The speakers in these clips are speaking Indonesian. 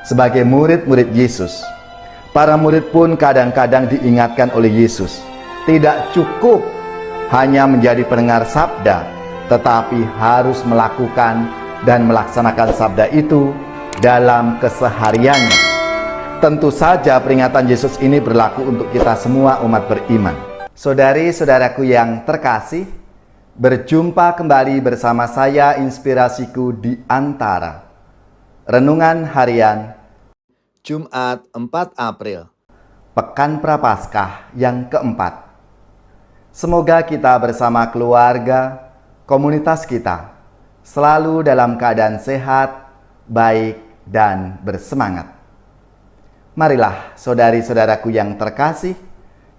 sebagai murid-murid Yesus. Para murid pun kadang-kadang diingatkan oleh Yesus, tidak cukup hanya menjadi pendengar sabda, tetapi harus melakukan dan melaksanakan sabda itu dalam kesehariannya. Tentu saja peringatan Yesus ini berlaku untuk kita semua umat beriman. Saudari-saudaraku yang terkasih, berjumpa kembali bersama saya Inspirasiku di Antara. Renungan harian Jumat 4 April, Pekan Prapaskah yang keempat. Semoga kita bersama keluarga, komunitas kita, selalu dalam keadaan sehat, baik, dan bersemangat. Marilah saudari-saudaraku yang terkasih,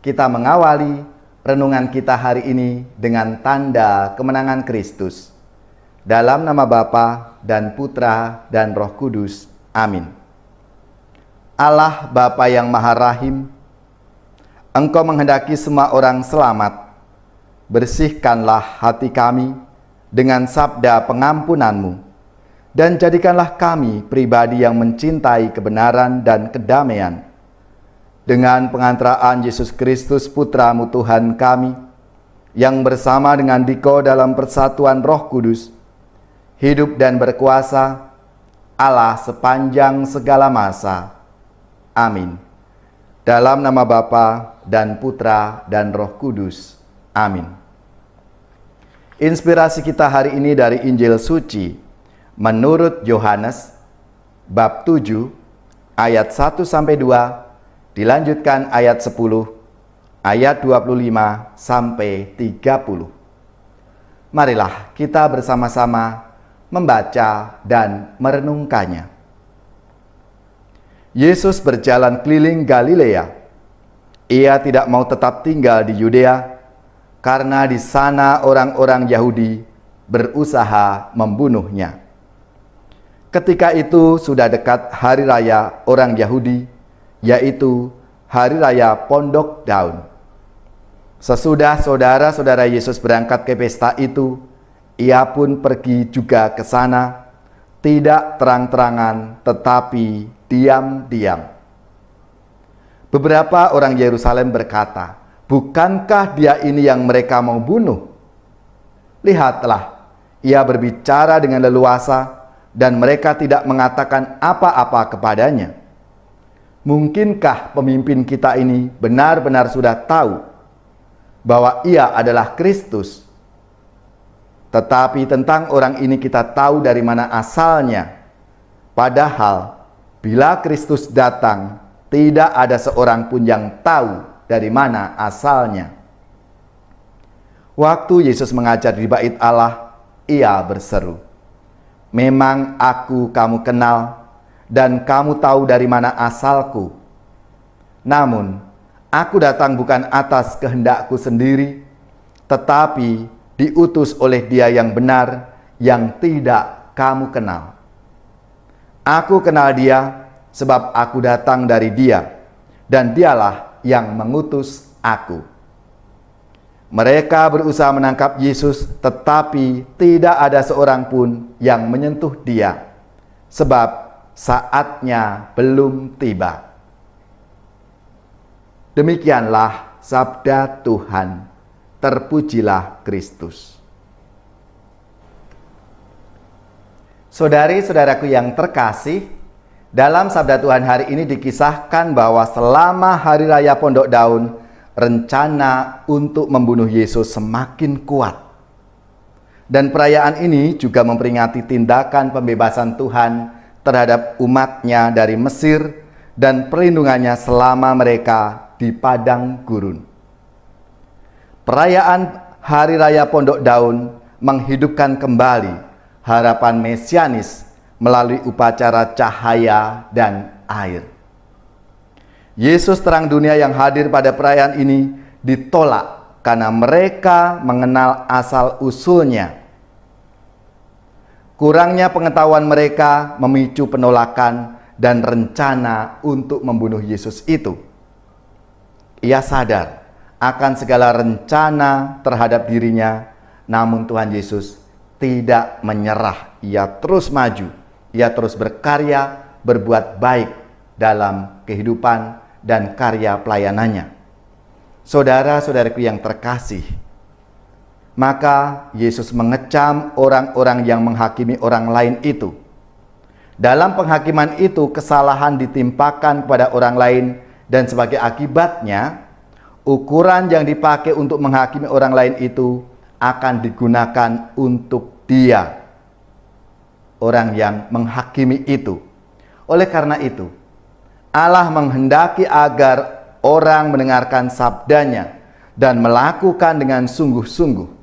kita mengawali renungan kita hari ini dengan tanda kemenangan Kristus. Dalam nama Bapa dan Putra dan Roh Kudus. Amin. Allah Bapa yang Maha Rahim, Engkau menghendaki semua orang selamat. Bersihkanlah hati kami dengan sabda pengampunan-Mu, dan jadikanlah kami pribadi yang mencintai kebenaran dan kedamaian. Dengan pengantaraan Yesus Kristus Putra-Mu Tuhan kami, yang bersama dengan Diko dalam persatuan Roh Kudus, hidup dan berkuasa Allah sepanjang segala masa. Amin. Dalam nama Bapa dan Putra dan Roh Kudus. Amin. Inspirasi kita hari ini dari Injil Suci menurut Yohanes bab 7 ayat 1-2, dilanjutkan ayat 10, ayat 25-30. Marilah kita bersama-sama membaca dan merenungkannya. Yesus berjalan keliling Galilea. Ia tidak mau tetap tinggal di Yudea, karena di sana orang-orang Yahudi berusaha membunuhnya. Ketika itu sudah dekat hari raya orang Yahudi, yaitu hari raya Pondok Daun. Sesudah saudara-saudara Yesus berangkat ke pesta itu, ia pun pergi juga ke sana, tidak terang-terangan tetapi diam-diam. Beberapa orang Yerusalem berkata, "Bukankah dia ini yang mereka mau bunuh? Lihatlah, ia berbicara dengan leluasa dan mereka tidak mengatakan apa-apa kepadanya. Mungkinkah pemimpin kita ini benar-benar sudah tahu bahwa ia adalah Kristus? Tetapi tentang orang ini kita tahu dari mana asalnya. Padahal bila Kristus datang, tidak ada seorang pun yang tahu dari mana asalnya." Waktu Yesus mengajar di Bait Allah, ia berseru, "Memang aku kamu kenal, dan kamu tahu dari mana asalku. Namun, aku datang bukan atas kehendakku sendiri, tetapi diutus oleh Dia yang benar, yang tidak kamu kenal. Aku kenal Dia, sebab aku datang dari Dia, dan Dialah yang mengutus aku." Mereka berusaha menangkap Yesus, tetapi tidak ada seorang pun yang menyentuh Dia, sebab saatnya belum tiba. Demikianlah sabda Tuhan. Terpujilah Kristus. Saudari-saudaraku yang terkasih, dalam sabda Tuhan hari ini dikisahkan bahwa selama hari raya Pondok Daun, rencana untuk membunuh Yesus semakin kuat. Dan perayaan ini juga memperingati tindakan pembebasan Tuhan terhadap umatnya dari Mesir dan perlindungannya selama mereka di padang gurun. Perayaan Hari Raya Pondok Daun menghidupkan kembali harapan mesianis melalui upacara cahaya dan air. Yesus terang dunia yang hadir pada perayaan ini ditolak karena mereka mengenal asal-usulnya. Kurangnya pengetahuan mereka memicu penolakan dan rencana untuk membunuh Yesus itu. Ia sadar akan segala rencana terhadap dirinya, namun Tuhan Yesus tidak menyerah. Ia terus maju, ia terus berkarya berbuat baik dalam kehidupan dan karya pelayanannya. Saudara-saudaraku yang terkasih, maka Yesus mengecam orang-orang yang menghakimi orang lain itu. Dalam penghakiman itu, kesalahan ditimpakan kepada orang lain, dan sebagai akibatnya, ukuran yang dipakai untuk menghakimi orang lain itu akan digunakan untuk dia, orang yang menghakimi itu. Oleh karena itu, Allah menghendaki agar orang mendengarkan sabdanya dan melakukan dengan sungguh-sungguh.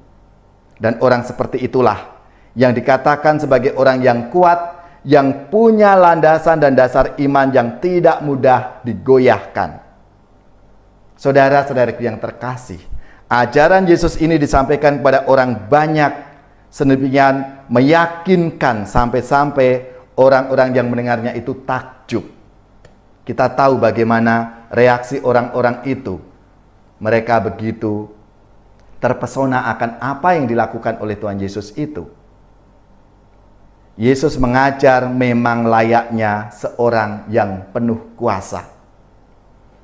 Dan orang seperti itulah yang dikatakan sebagai orang yang kuat, yang punya landasan dan dasar iman yang tidak mudah digoyahkan. Saudara-saudaraku yang terkasih, ajaran Yesus ini disampaikan kepada orang banyak, sedemikian meyakinkan sampai-sampai orang-orang yang mendengarnya itu takjub. Kita tahu bagaimana reaksi orang-orang itu. Mereka begitu terpesona akan apa yang dilakukan oleh Tuhan Yesus itu. Yesus mengajar memang layaknya seorang yang penuh kuasa.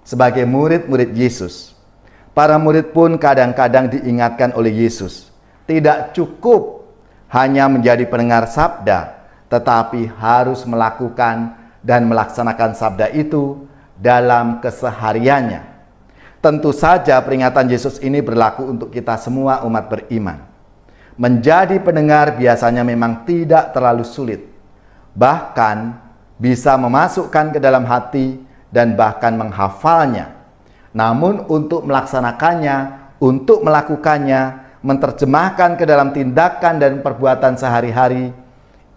Sebagai murid-murid Yesus, para murid pun kadang-kadang diingatkan oleh Yesus, tidak cukup hanya menjadi pendengar sabda, tetapi harus melakukan dan melaksanakan sabda itu dalam kesehariannya. Tentu saja peringatan Yesus ini berlaku untuk kita semua umat beriman. Menjadi pendengar biasanya memang tidak terlalu sulit. Bahkan bisa memasukkan ke dalam hati dan bahkan menghafalnya. Namun untuk melaksanakannya, untuk melakukannya, menerjemahkan ke dalam tindakan dan perbuatan sehari-hari,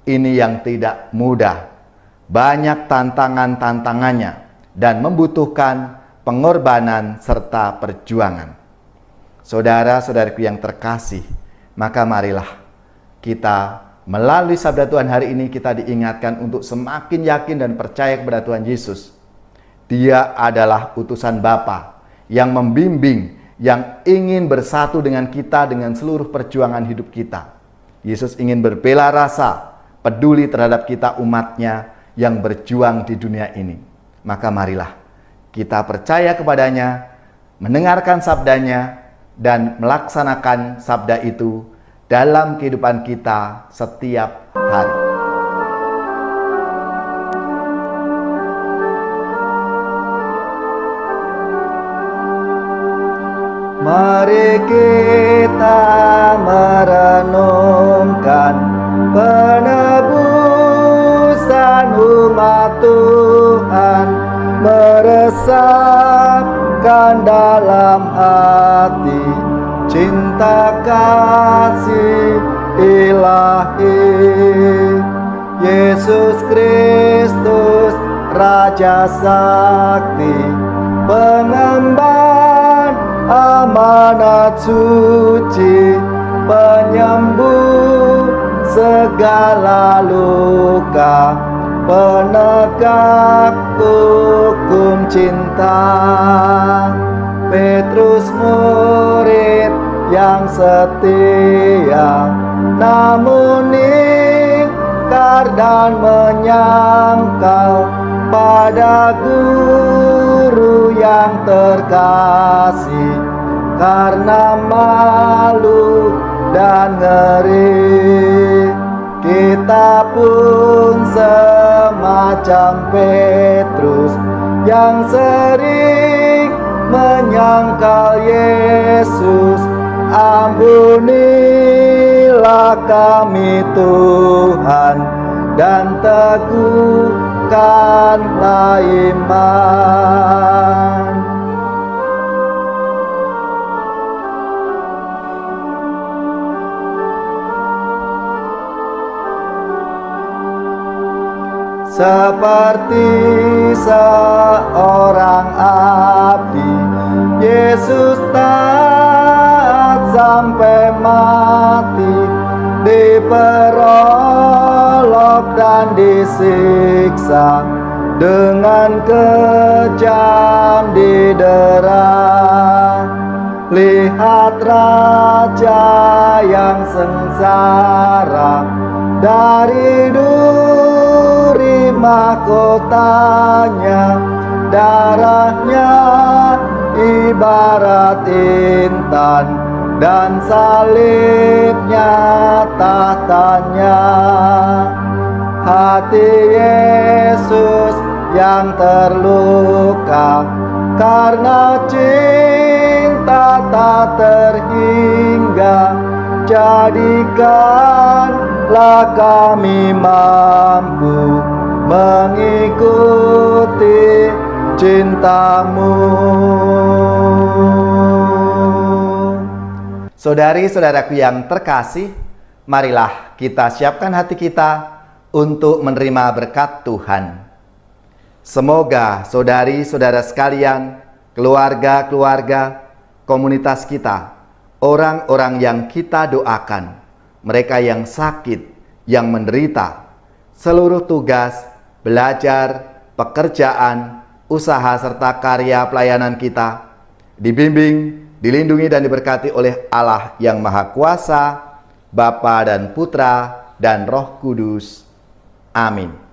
ini yang tidak mudah. Banyak tantangan-tantangannya dan membutuhkan pengorbanan serta perjuangan. Saudara-saudariku yang terkasih, maka marilah kita melalui sabda Tuhan hari ini kita diingatkan untuk semakin yakin dan percaya kepada Tuhan Yesus. Dia adalah utusan Bapa yang membimbing, yang ingin bersatu dengan kita dengan seluruh perjuangan hidup kita. Yesus ingin berbela rasa, peduli terhadap kita umatnya yang berjuang di dunia ini. Maka marilah kita percaya kepadanya, mendengarkan sabdanya, dan melaksanakan sabda itu dalam kehidupan kita setiap hari. Mari kita merenungkan penebusan umat Tuhan, meresapkan dalam hati cinta kasih ilahi. Yesus Kristus Raja Sakti, pengemban amanat suci, penyembuh segala luka, penegak hukum cinta. Petrus murid yang setia, namun ingkar dan menyangkal pada guru yang terkasih, karena malu dan ngeri. Kita pun semacam Petrus yang sering menyangkal Yesus. Ampunilah kami Tuhan, dan teguhkanlah iman. Seperti seorang abdi, Yesus taat sampai mati, diperolok dan disiksa, dengan kejam didera. Lihat Raja yang sengsara dari dunia duri mahkotanya, darahnya ibarat intan, dan salibnya tahtanya. Hati Yesus yang terluka karena cinta tak terhingga, jadikanlah kami mampu mengikuti cintamu. Saudari-saudaraku yang terkasih, marilah kita siapkan hati kita untuk menerima berkat Tuhan. Semoga saudari-saudara sekalian, keluarga-keluarga, komunitas kita, orang-orang yang kita doakan, mereka yang sakit, yang menderita, seluruh tugas, belajar, pekerjaan, usaha serta karya pelayanan kita dibimbing, dilindungi dan diberkati oleh Allah yang Maha Kuasa, Bapa dan Putra dan Roh Kudus. Amin.